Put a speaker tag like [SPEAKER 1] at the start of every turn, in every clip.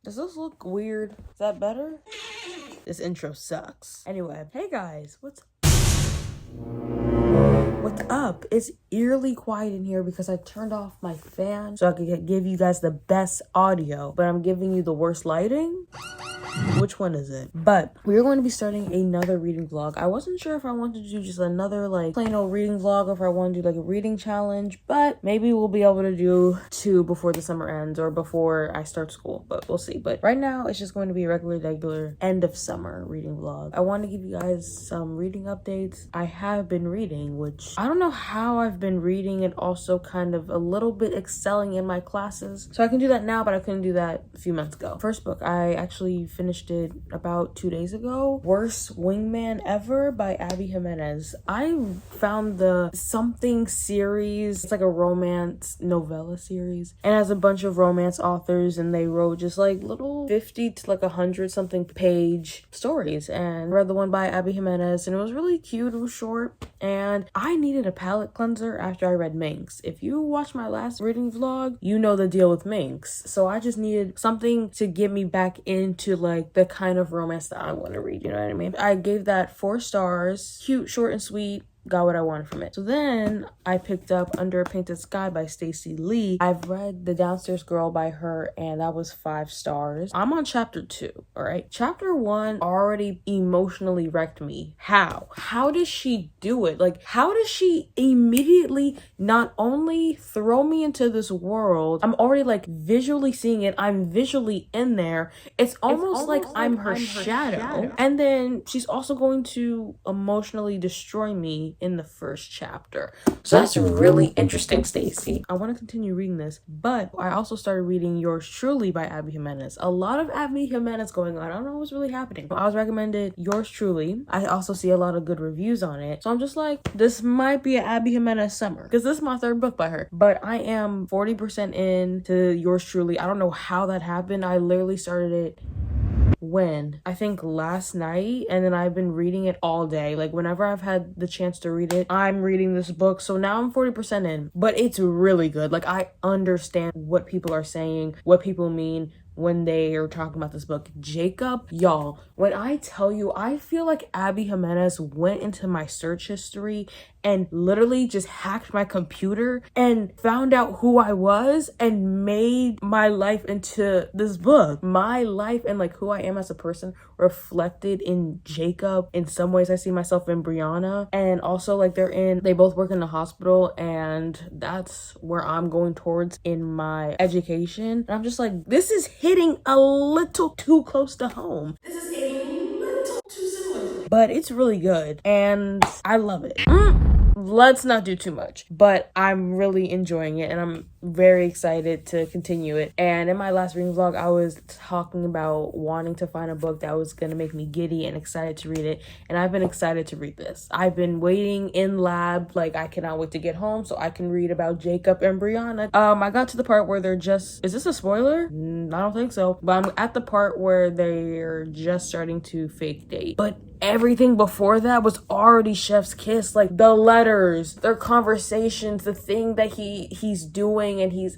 [SPEAKER 1] Does this look weird? Is that better? This intro sucks. Anyway, hey guys, what's up? It's eerily quiet in here because I turned off my fan so I could give you guys the best audio, but I'm giving you the worst lighting. Which one is it? But we're going to be starting another reading vlog. I wasn't sure if I wanted to do just another like plain old reading vlog or if I want to do like a reading challenge, but maybe we'll be able to do 2 before the summer ends or before I start school, but we'll see. But right now it's just going to be a regular end of summer reading vlog. I want to give you guys some reading updates. I have been reading, which I don't know how I've been reading and also kind of a little bit excelling in my classes. So I can do that now, but I couldn't do that a few months ago. First book, I actually finished it about 2 days ago. Worst Wingman Ever by Abby Jimenez. I found the Something series. It's like a romance novella series and has a bunch of romance authors, and they wrote just like little 50 to like 100 something page stories, and I read the one by Abby Jimenez and it was really cute. It was short and I needed a palate cleanser after I read Minx. If you watched my last reading vlog, you know the deal with Minx. So I just needed something to get me back into like the kind of romance that I want to read, you know what I mean? I gave that 4 stars. Cute, short and sweet. Got what I wanted from it. So then I picked up Under a Painted Sky by Stacey Lee. I've read The Downstairs Girl by her and that was 5 stars. I'm on chapter 2, all right? Chapter 1 already emotionally wrecked me. How does she do it? Like, how does she immediately not only throw me into this world, I'm already like visually seeing it, I'm visually in there. It's almost like I'm her shadow. And then she's also going to emotionally destroy me in the first chapter. So that's really interesting, Stacey. I want to continue reading this, but I also started reading Yours Truly by Abby Jimenez. A lot of Abby Jimenez going on. I don't know what's really happening. I was recommended Yours Truly. I also see a lot of good reviews on it. So I'm just like, this might be an Abby Jimenez summer because this is my 3rd book by her. But I am 40% into Yours Truly. I don't know how that happened. I literally started it I think last night, and then I've been reading it all day. Like whenever I've had the chance to read it, I'm reading this book. So now I'm 40% in, but it's really good. Like I understand what people are saying, what people mean when they are talking about this book. Jacob, y'all, when I tell you, I feel like Abby Jimenez went into my search history and literally just hacked my computer and found out who I was and made my life into this book. My life and like who I am as a person reflected in Jacob. In some ways I see myself in Brianna, and also like they both work in the hospital, and that's where I'm going towards in my education. And I'm just like, this is hitting a little too close to home. This is a little too similar. But it's really good and I love it. Let's not do too much, but I'm really enjoying it and I'm very excited to continue it. And in my last reading vlog, I was talking about wanting to find a book that was going to make me giddy and excited to read it. And I've been excited to read this. I've been waiting in lab, like I cannot wait to get home so I can read about Jacob and Brianna. I got to the part where they're just, is this a spoiler? I don't think so. But I'm at the part where they're just starting to fake date. But everything before that was already chef's kiss. Like the letters, their conversations, the thing that he's doing, and he's...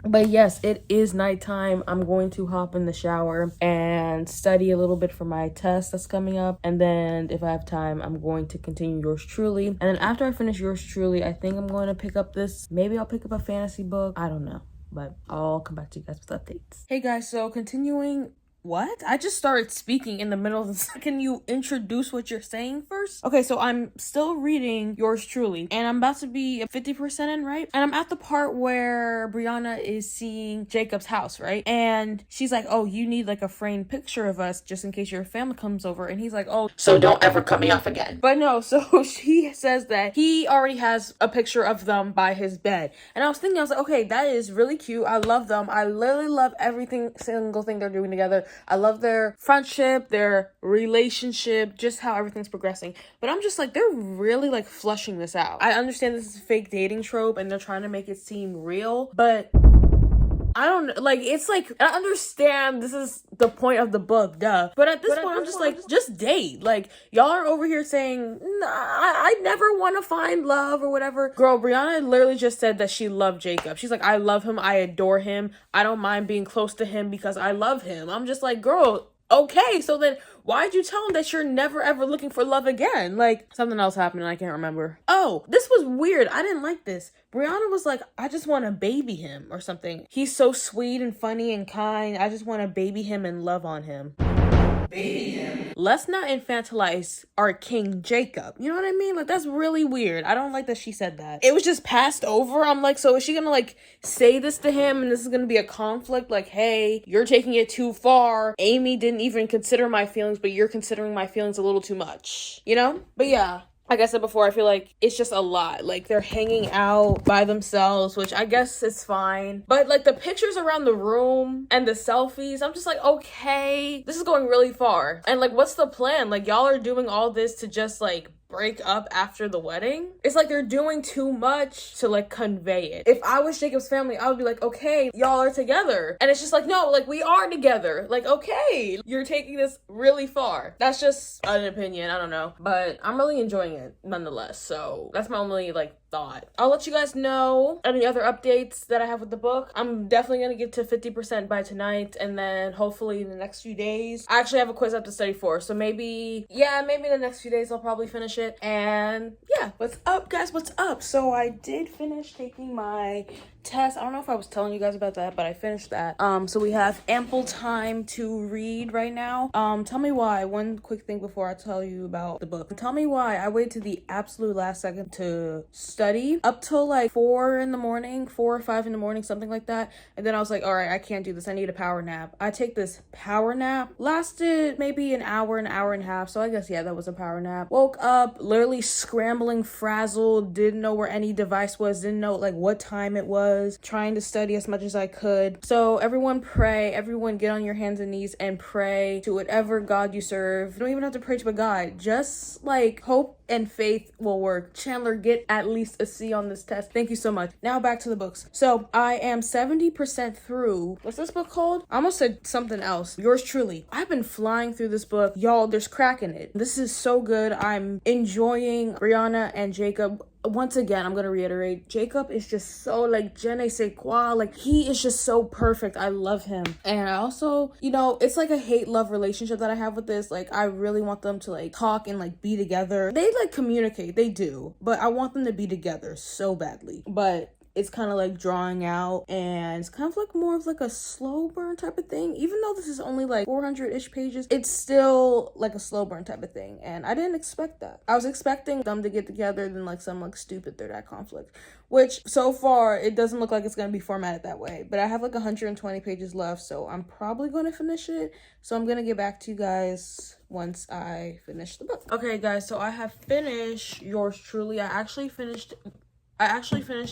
[SPEAKER 1] But yes, it is nighttime. I'm going to hop in the shower and study a little bit for my test that's coming up. And then if I have time, I'm going to continue Yours Truly. And then after I finish Yours Truly, I think I'm going to pick up this. Maybe I'll pick up a fantasy book. I don't know. But I'll come back to you guys with updates. Hey guys, so continuing... What? I just started speaking in the middle of this. Can you introduce what you're saying first? Okay, so I'm still reading Yours Truly, and I'm about to be 50% in, right? And I'm at the part where Brianna is seeing Jacob's house, right? And she's like, oh, you need like a framed picture of us just in case your family comes over. And he's like, oh, so don't ever cut me off again. But no, so she says that he already has a picture of them by his bed. And I was like, okay, that is really cute. I love them. I literally love everything, single thing they're doing together. I love their friendship, their relationship, just how everything's progressing. But I'm just like, they're really like flushing this out. I understand this is a fake dating trope and they're trying to make it seem real, but I don't like, it's like, I understand this is the point of the book, duh. But at this point, I'm just like, just date. Like, y'all are over here saying, nah, I never want to find love or whatever. Girl, Brianna literally just said that she loved Jacob. She's like, I love him. I adore him. I don't mind being close to him because I love him. I'm just like, girl, okay, so then why'd you tell him that you're never ever looking for love again? Like, something else happened and I can't remember. Oh, this was weird. I didn't like this. Brianna was like, I just want to baby him or something. He's so sweet and funny and kind. I just want to baby him and love on him. Baby him. Let's not infantilize our King Jacob. You know what I mean? Like, that's really weird. I don't like that she said that. It was just passed over. I'm like, so is she gonna like say this to him and this is gonna be a conflict? Like, hey, you're taking it too far. Amy didn't even consider my feelings, but you're considering my feelings a little too much. You know? But yeah. Like I said before, I feel like it's just a lot. Like, they're hanging out by themselves, which I guess is fine. But, like, the pictures around the room and the selfies, I'm just like, okay, this is going really far. And, like, what's the plan? Like, y'all are doing all this to just, like, break up after the wedding? It's like they're doing too much to like convey it. If I was Jacob's family, I would be like, okay, y'all are together. And it's just like, no, like we are together. Like, okay, you're taking this really far. That's just an opinion. I don't know. But I'm really enjoying it nonetheless. So that's my only like thought. I'll let you guys know any other updates that I have with the book. I'm definitely gonna get to 50% by tonight, and then hopefully in the next few days. I actually have a quiz I have to study for, so maybe in the next few days I'll probably finish it. And yeah, what's up guys, what's up? So I did finish taking my test. I don't know if I was telling you guys about that, but I finished that. So we have ample time to read right now. Tell me why. One quick thing before I tell you about the book. Tell me why I waited to the absolute last second to study up till like 4 or 5 in the morning, something like that. And then I was like, all right, I can't do this. I need a power nap. I take this power nap. Lasted maybe an hour and a half. So I guess, yeah, that was a power nap. Woke up literally scrambling, frazzled, didn't know where any device was, didn't know like what time it was. Trying to study as much as I could. So everyone pray, everyone get on your hands and knees and pray to whatever God you serve. You don't even have to pray to a God. Just like hope and faith will work. Chandler, get at least a C on this test. Thank you so much. Now back to the books. So I am 70% through. What's this book called? I almost said something else. Yours truly. I've been flying through this book. Y'all, there's crack in it. This is so good. I'm enjoying Brianna and Jacob. Once again, I'm gonna reiterate, Jacob is just so like je ne sais quoi, like he is just so perfect. I love him. And I also, you know, it's like a hate-love relationship that I have with this. Like, I really want them to like talk and like be together. They like communicate, they do, but I want them to be together so badly. But it's kind of like drawing out, and it's kind of like more of like a slow burn type of thing. Even though this is only like 400-ish pages, it's still like a slow burn type of thing, and I didn't expect that. I was expecting them to get together than like some like stupid third act conflict, which so far it doesn't look like it's gonna be formatted that way. But I have like 120 pages left, so I'm probably gonna finish it. So I'm gonna get back to you guys once I finish the book. Okay guys, so I have finished Yours Truly. I actually finished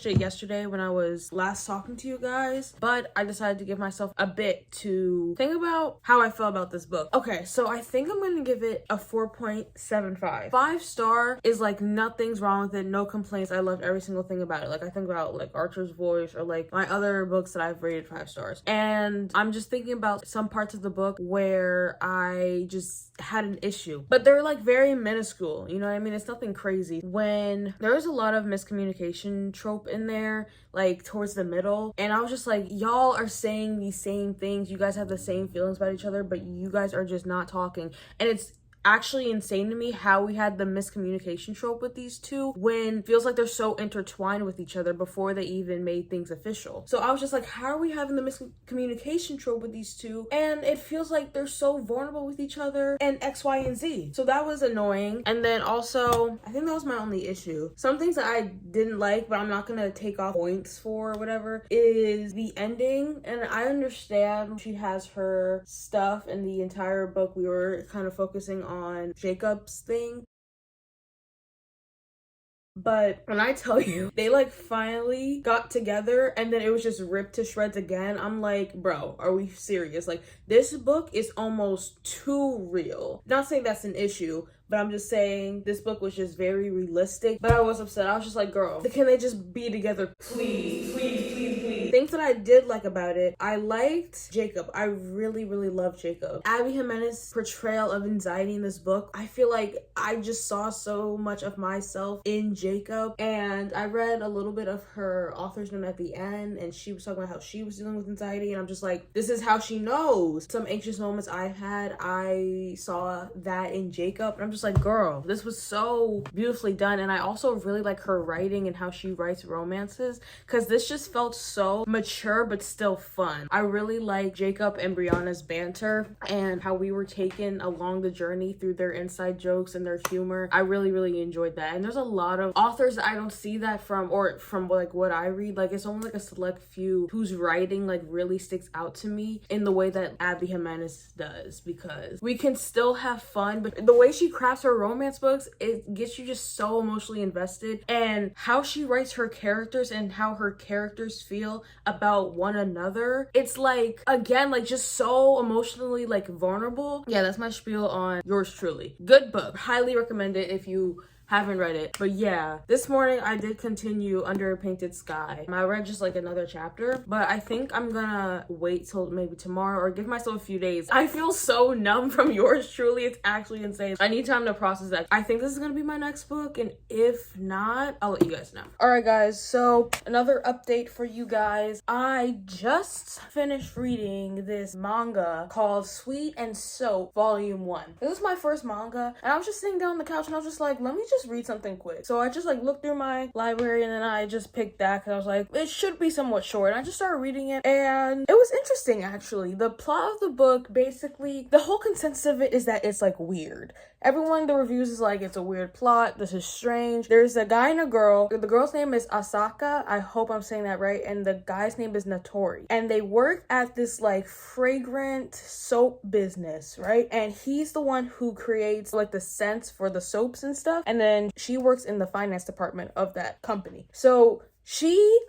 [SPEAKER 1] it yesterday when I was last talking to you guys, but I decided to give myself a bit to think about how I felt about this book. Okay, so I think I'm gonna give it a 4.75. 5-star is like nothing's wrong with it, no complaints. I loved every single thing about it. Like, I think about like Archer's Voice or like my other books that I've rated 5 stars. And I'm just thinking about some parts of the book where I just had an issue, but they're like very minuscule, you know what I mean? It's nothing crazy. When there's a lot of miscommunication trope in there, like towards the middle, and I was just like, y'all are saying these same things, you guys have the same feelings about each other, but you guys are just not talking. And it's actually insane to me how we had the miscommunication trope with these two when it feels like they're so intertwined with each other before they even made things official. So I was just like, how are we having the miscommunication trope with these two and it feels like they're so vulnerable with each other and X, Y, and Z? So that was annoying. And then also, I think that was my only issue. Some things that I didn't like, but I'm not gonna take off points for or whatever, is the ending. And I understand she has her stuff in the entire book. We were kind of focusing on Jacob's thing, but when I tell you they like finally got together and then it was just ripped to shreds again, I'm like, bro, are we serious? Like, this book is almost too real. Not saying that's an issue, but I'm just saying this book was just very realistic. But I was upset. I was just like, girl, can they just be together? Please, please, please, please. Things that I did like about it, I liked Jacob. I really, really love Jacob. Abby Jimenez's portrayal of anxiety in this book, I feel like I just saw so much of myself in Jacob. And I read a little bit of her author's note at the end, and she was talking about how she was dealing with anxiety, and I'm just like, this is how she knows. Some anxious moments I've had, I saw that in Jacob, and I'm just like, girl, this was so beautifully done. And I also really like her writing and how she writes romances, because this just felt so mature but still fun. I really like Jacob and Brianna's banter and how we were taken along the journey through their inside jokes and their humor. I really, really enjoyed that. And there's a lot of authors that I don't see that from, or from like what I read. Like, it's only like a select few whose writing like really sticks out to me in the way that Abby Jimenez does, because we can still have fun, but the way she crafts her romance books, it gets you just so emotionally invested. And how she writes her characters and how her characters feel about one another, it's like, again, like just so emotionally like vulnerable. Yeah, that's my spiel on Yours Truly. Good book, highly recommend it if you haven't read it. But yeah, this morning I did continue Under a Painted Sky. I read just like another chapter, but I think I'm gonna wait till maybe tomorrow or give myself a few days. I feel so numb from Yours Truly. It's actually insane. I need time to process that. I think this is gonna be my next book, and if not, I'll let you guys know. All right, guys, so another update for you guys. I just finished reading this manga called Sweet and Soap Volume 1. This is my first manga, and I was just sitting down on the couch and I was just like, let me just read something quick. So I just like looked through my library, and then I just picked that because I was like, it should be somewhat short. And I just started reading it, and it was interesting actually. The plot of the book, basically, the whole consensus of it is that it's like weird. Everyone, the reviews is like, it's a weird plot, this is strange. There's a guy and a girl. The girl's name is Asaka, I hope I'm saying that right, and the guy's name is Natori. And they work at this like fragrant soap business, right? And he's the one who creates like the scents for the soaps and stuff. And then she works in the finance department of that company. So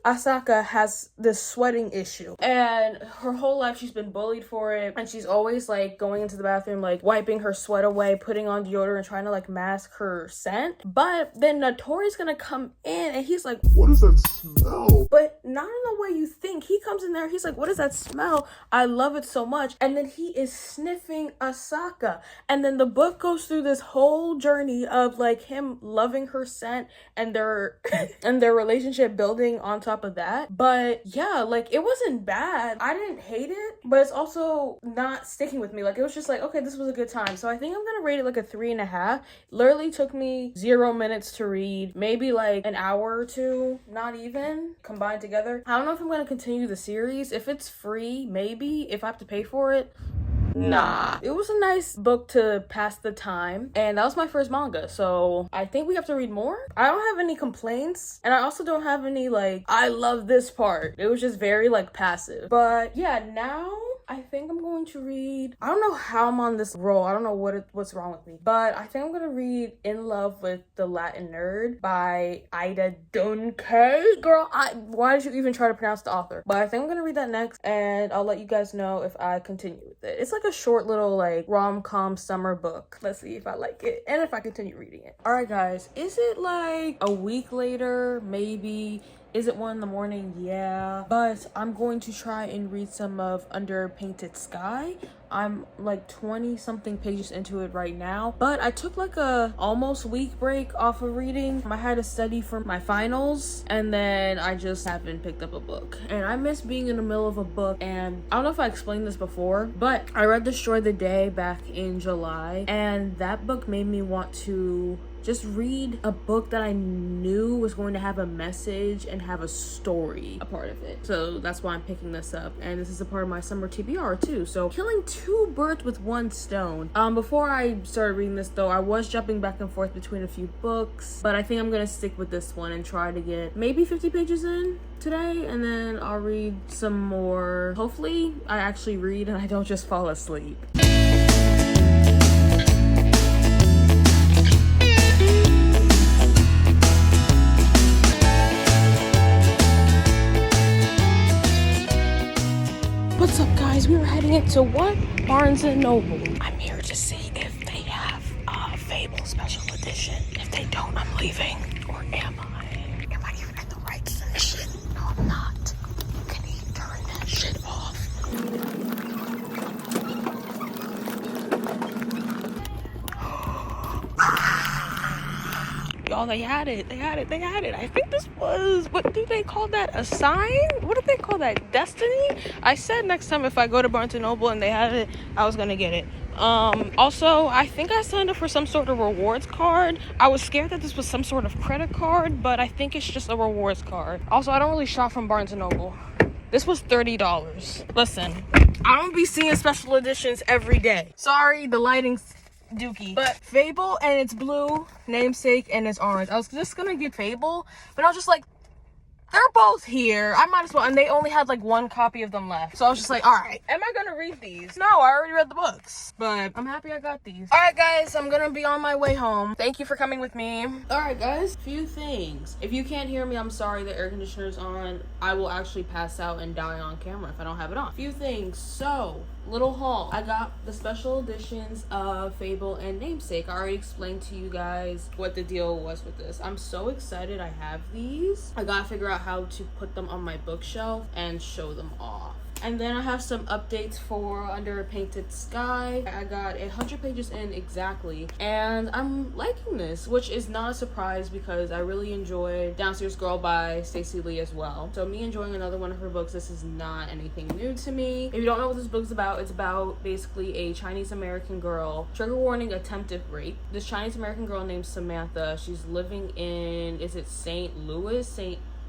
[SPEAKER 1] Asaka, has this sweating issue, and her whole life she's been bullied for it, and she's always like going into the bathroom, like wiping her sweat away, putting on deodorant, trying to like mask her scent. But then Notori's gonna come in, and he's like, what is that smell? But not in the way you think. He comes in there, he's like, what is that smell? I love it so much. And then he is sniffing Asaka, and then the book goes through this whole journey of like him loving her scent and their and their relationship building on top of that. But yeah, like it wasn't bad. I didn't hate it, but it's also not sticking with me. Like it was just like, okay, this was a good time. So I think I'm gonna rate it like a 3.5. Literally took me 0 minutes to read, maybe like an hour or two, not even, combined together. I don't know if I'm gonna continue the series. If it's free, maybe. If I have to pay for it, nah. It was a nice book to pass the time, and that was my first manga, so I think we have to read more. I don't have any complaints, and I also don't have any like, I love this part. It was just very like passive. But yeah, now I think I'm going to read, I don't know how I'm on this roll. I don't know what's wrong with me. But I think I'm going to read In Love with the Latin Nerd by Ida Dunkay. Girl, why did you even try to pronounce the author? But I think I'm going to read that next, and I'll let you guys know if I continue with it. It's like a short little like rom-com summer book. Let's see if I like it and if I continue reading it. All right, guys. Is it like a week later? Maybe. Is it 1 in the morning? Yeah. But I'm going to try and read some of Under a Painted Sky. I'm like 20 something pages into it right now, but I took like a almost week break off of reading. I had to study for my finals, and then I just haven't picked up a book, and I miss being in the middle of a book. And I don't know if I explained this before, but I read Destroy the Day back in July, and that book made me want to just read a book that I knew was going to have a message and have a story a part of it. So that's why I'm picking this up, and this is a part of my summer TBR too. So killing 2 birds with 1 stone. Before I started reading this though, I was jumping back and forth between a few books, but I think I'm gonna stick with this one and try to get maybe 50 pages in today, and then I'll read some more. Hopefully I actually read and I don't just fall asleep. What's up, guys? We were heading into what? Barnes & Noble. I'm here to see if they have a Fable special edition. If they don't, I'm leaving. Or am I? Am I even in the right position? No, I'm not. Can you y'all. They had it. I think this was, what do they call that? A sign? What do they call that? Destiny? I said next time if I go to Barnes & Noble and they had it, I was gonna get it. Also, I think I signed up for some sort of rewards card. I was scared that this was some sort of credit card, but I think it's just a rewards card. Also, I don't really shop from Barnes & Noble. This was $30. Listen, I'm gonna be seeing special editions every day. Sorry, the lighting's dookie. But Fable, and it's blue, Namesake, and it's orange. I was just gonna get Fable, but I was just like, they're both here. I might as well. And they only had like one copy of them left. So I was just like, all right, am I gonna read these? No, I already read the books. But I'm happy I got these. All right, guys, I'm gonna be on my way home. Thank you for coming with me. All right, guys, few things. If you can't hear me, I'm sorry. The air conditioner's on. I will actually pass out and die on camera if I don't have it on. Few things. So, little haul. I got the special editions of Fable and Namesake. I already explained to you guys what the deal was with this. I'm so excited I have these. I gotta figure out how to put them on my bookshelf and show them off. And then I have some updates for Under a Painted Sky. I got 100 pages in exactly, and I'm liking this, which is not a surprise because I really enjoyed Downstairs Girl by Stacey Lee as well. So me enjoying another one of her books, this is not anything new to me. If you don't know what this book's about, it's about basically a Chinese American girl, trigger warning, attempted rape. This Chinese American girl named Samantha, she's living in, is it St. Louis?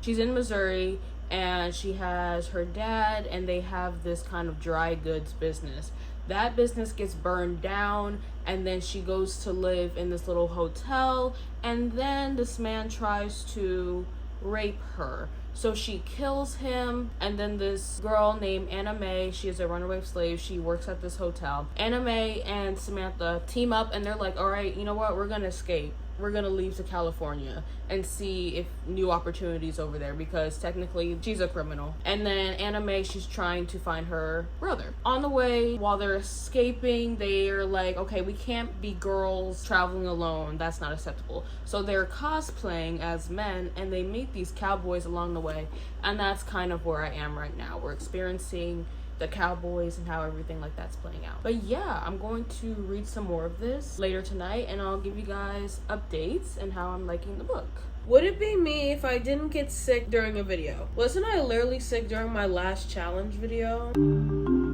[SPEAKER 1] She's in Missouri, and she has her dad, and they have this kind of dry goods business. That business gets burned down, and then she goes to live in this little hotel, and then this man tries to rape her. So she kills him, and then this girl named Anna Mae, she is a runaway slave, she works at this hotel. Anna Mae and Samantha team up, and they're like, all right, you know what, we're gonna escape. We're gonna leave to California and see if new opportunities over there, because technically she's a criminal. And then Anna Mae, she's trying to find her brother. On the way, while they're escaping, they're like, okay, we can't be girls traveling alone. That's not acceptable. So they're cosplaying as men, and they meet these cowboys along the way. And that's kind of where I am right now. We're experiencing the cowboys and how everything like that's playing out. But yeah, I'm going to read some more of this later tonight, and I'll give you guys updates and how I'm liking the book. Would it be me if I didn't get sick during a video? Wasn't I literally sick during my last challenge video?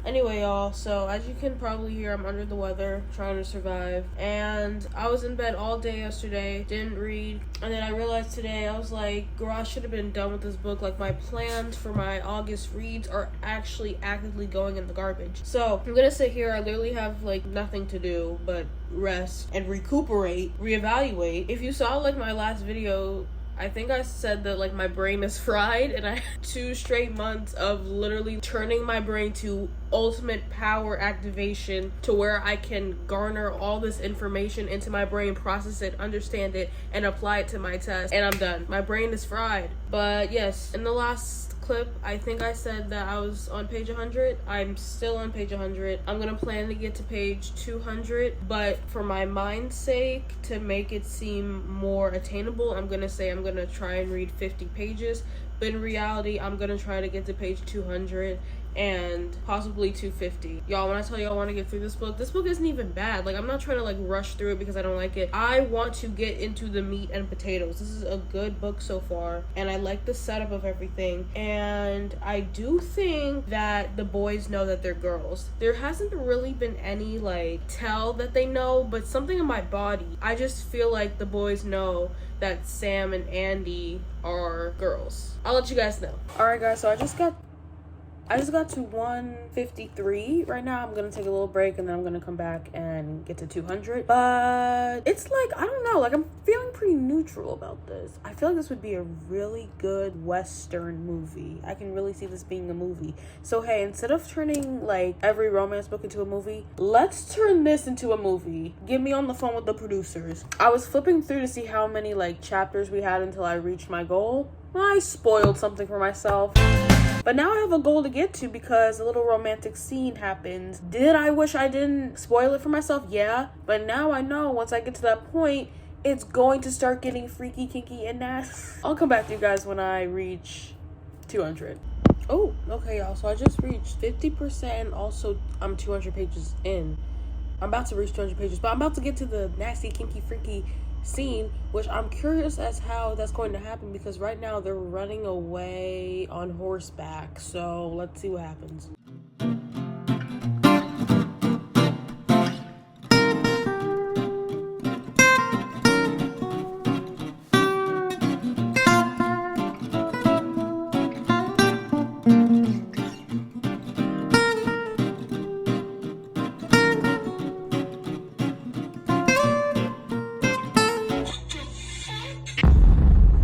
[SPEAKER 1] Anyway, y'all, so as you can probably hear, I'm under the weather, trying to survive. And I was in bed all day yesterday, didn't read. And then I realized today, I was like, girl, I should have been done with this book. Like, my plans for my August reads are actually actively going in the garbage. So I'm gonna sit here. I literally have like nothing to do but rest and recuperate, reevaluate. If you saw like my last video, I think I said that like my brain is fried, and I had 2 straight months of literally turning my brain to ultimate power activation to where I can garner all this information into my brain, process it, understand it, and apply it to my test, and I'm done. My brain is fried. But yes, in the last clip, I think I said that I was on page 100. I'm still on page 100. I'm gonna plan to get to page 200, but for my mind's sake, to make it seem more attainable, I'm gonna say I'm gonna try and read 50 pages, but in reality, I'm gonna try to get to page 200 and possibly 250. Y'all, when I tell you I want to get through this book isn't even bad. Like, I'm not trying to like rush through it because I don't like it. I want to get into the meat and potatoes. This is a good book so far, and I like the setup of everything. And I do think that the boys know that they're girls. There hasn't really been any like tell that they know, but something in my body, I just feel like the boys know that Sam and Andy are girls. I'll let you guys know. Alright guys, so I just got to 153 right now. I'm gonna take a little break, and then I'm gonna come back and get to 200. But it's like, I don't know, like I'm feeling pretty neutral about this. I feel like this would be a really good Western movie. I can really see this being a movie. So hey, instead of turning like every romance book into a movie, let's turn this into a movie. Get me on the phone with the producers. I was flipping through to see how many like chapters we had until I reached my goal. I spoiled something for myself. But now I have a goal to get to because a little romantic scene happens. Did I wish I didn't spoil it for myself? Yeah. But now I know once I get to that point, it's going to start getting freaky, kinky, and nasty. I'll come back to you guys when I reach 200. Oh, okay, y'all. So I just reached 50%. Also, I'm 200 pages in. I'm about to reach 200 pages, but I'm about to get to the nasty, kinky, freaky scene, which I'm curious as how that's going to happen because right now they're running away on horseback. So let's see what happens.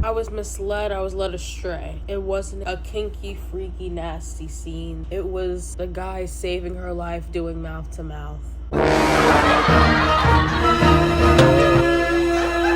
[SPEAKER 1] I was misled, I was led astray. It wasn't a kinky, freaky, nasty scene. It was the guy saving her life doing mouth to mouth.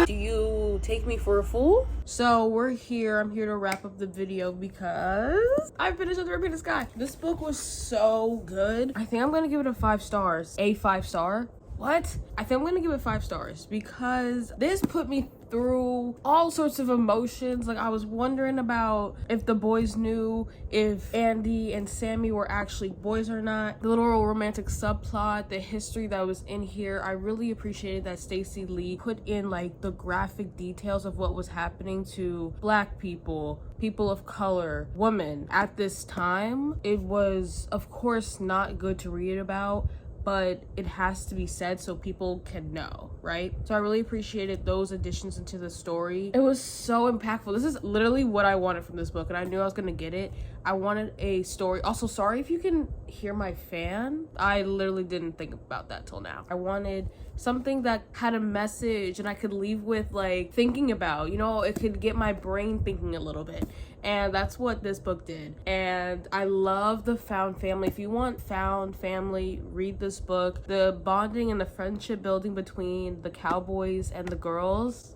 [SPEAKER 1] Do you take me for a fool? So we're here. I'm here to wrap up the video because I finished with Ripping the Sky. This book was so good. I think I'm gonna give it a 5 stars. A 5-star? What? I think I'm gonna give it 5 stars because this put me through all sorts of emotions. Like, I was wondering about if the boys knew if Andy and Sammy were actually boys or not. The little romantic subplot, the history that was in here. I really appreciated that Stacey Lee put in like the graphic details of what was happening to Black people, people of color, women at this time. It was, of course, not good to read about, but it has to be said so people can know, right? So I really appreciated those additions into the story. It was so impactful. This is literally what I wanted from this book, and I knew I was gonna get it. I wanted a story. Also, sorry if you can hear my fan. I literally didn't think about that till now. I wanted something that had a message and I could leave with like thinking about, you know, it could get my brain thinking a little bit. And that's what this book did. And I love the found family. If you want found family, read this book. The bonding and the friendship building between the cowboys and the girls,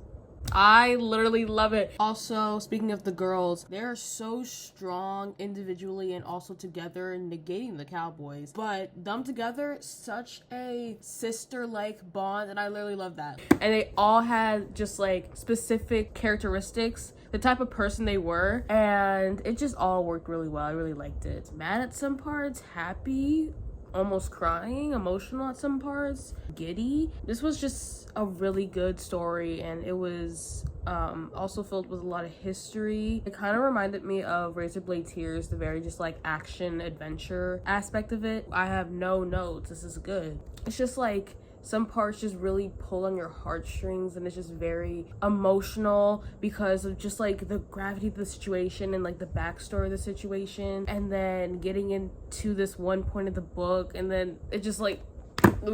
[SPEAKER 1] I literally love it. Also, speaking of the girls, they're so strong individually and also together, negating the cowboys. But them together, such a sister-like bond, and I literally love that. And they all had just like specific characteristics, the type of person they were, and it just all worked really well. I really liked it. Mad at some parts, happy, almost crying, emotional at some parts, giddy. This was just a really good story, and it was also filled with a lot of history. It kind of reminded me of Razorblade Tears, the very just like action adventure aspect of it. I have no notes. This is good. It's just like some parts just really pull on your heartstrings, and it's just very emotional because of just like the gravity of the situation and like the backstory of the situation, and then getting into this one point of the book, and then it just like,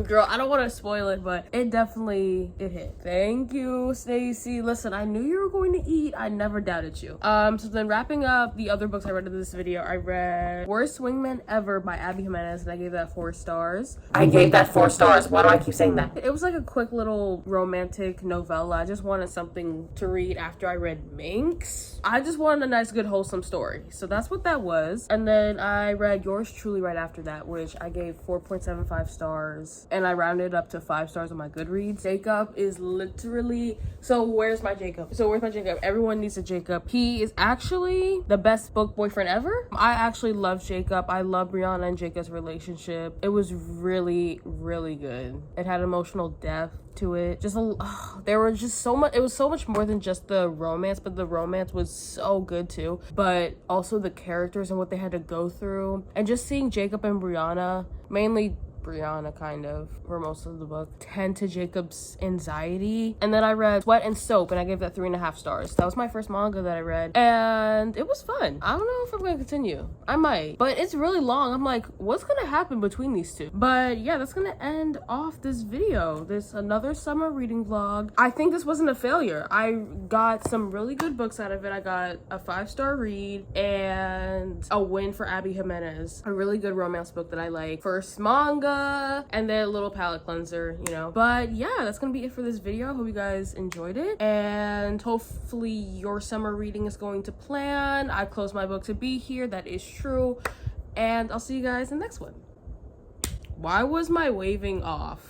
[SPEAKER 1] girl, I don't want to spoil it, but it hit. Thank you, Stacey. Listen, I knew you were going to eat. I never doubted you. So then wrapping up the other books I read in this video, I read Worst Wingman Ever by Abby Jimenez, and I gave that 4 stars.
[SPEAKER 2] I gave that 4 stars. Why do I keep saying that?
[SPEAKER 1] It was like a quick little romantic novella. I just wanted something to read after I read Minx. I just wanted a nice, good, wholesome story. So that's what that was. And then I read Yours Truly right after that, which I gave 4.75 stars. And I rounded up to 5 stars on my Goodreads. Jacob is literally, so where's my Jacob? Everyone needs a Jacob. He is actually the best book boyfriend ever. I actually love Jacob. I love Brianna and Jacob's relationship. It was really, really good. It had emotional depth to it. There were just so much. It was so much more than just the romance, but the romance was so good too. But also the characters and what they had to go through, and just seeing Jacob and Brianna, mainly Brianna kind of for most of the book, tend to Jacob's anxiety. And then I read Sweat and Soap, and I gave that 3.5 stars. That was my first manga that I read, and it was fun. I don't know if I'm gonna continue. I might, but it's really long. I'm like, what's gonna happen between these two? But yeah, that's gonna end off this video. This another summer reading vlog. I think this wasn't a failure. I got some really good books out of it. I got a 5-star read and a win for Abby Jimenez, a really good romance book that I like. First manga, and then a little palette cleanser, you know. But yeah, that's gonna be it for this video. I hope you guys enjoyed it, and hopefully your summer reading is going to plan. I closed my book to be here. That is true, and I'll see you guys in the next one. Why was my waving off?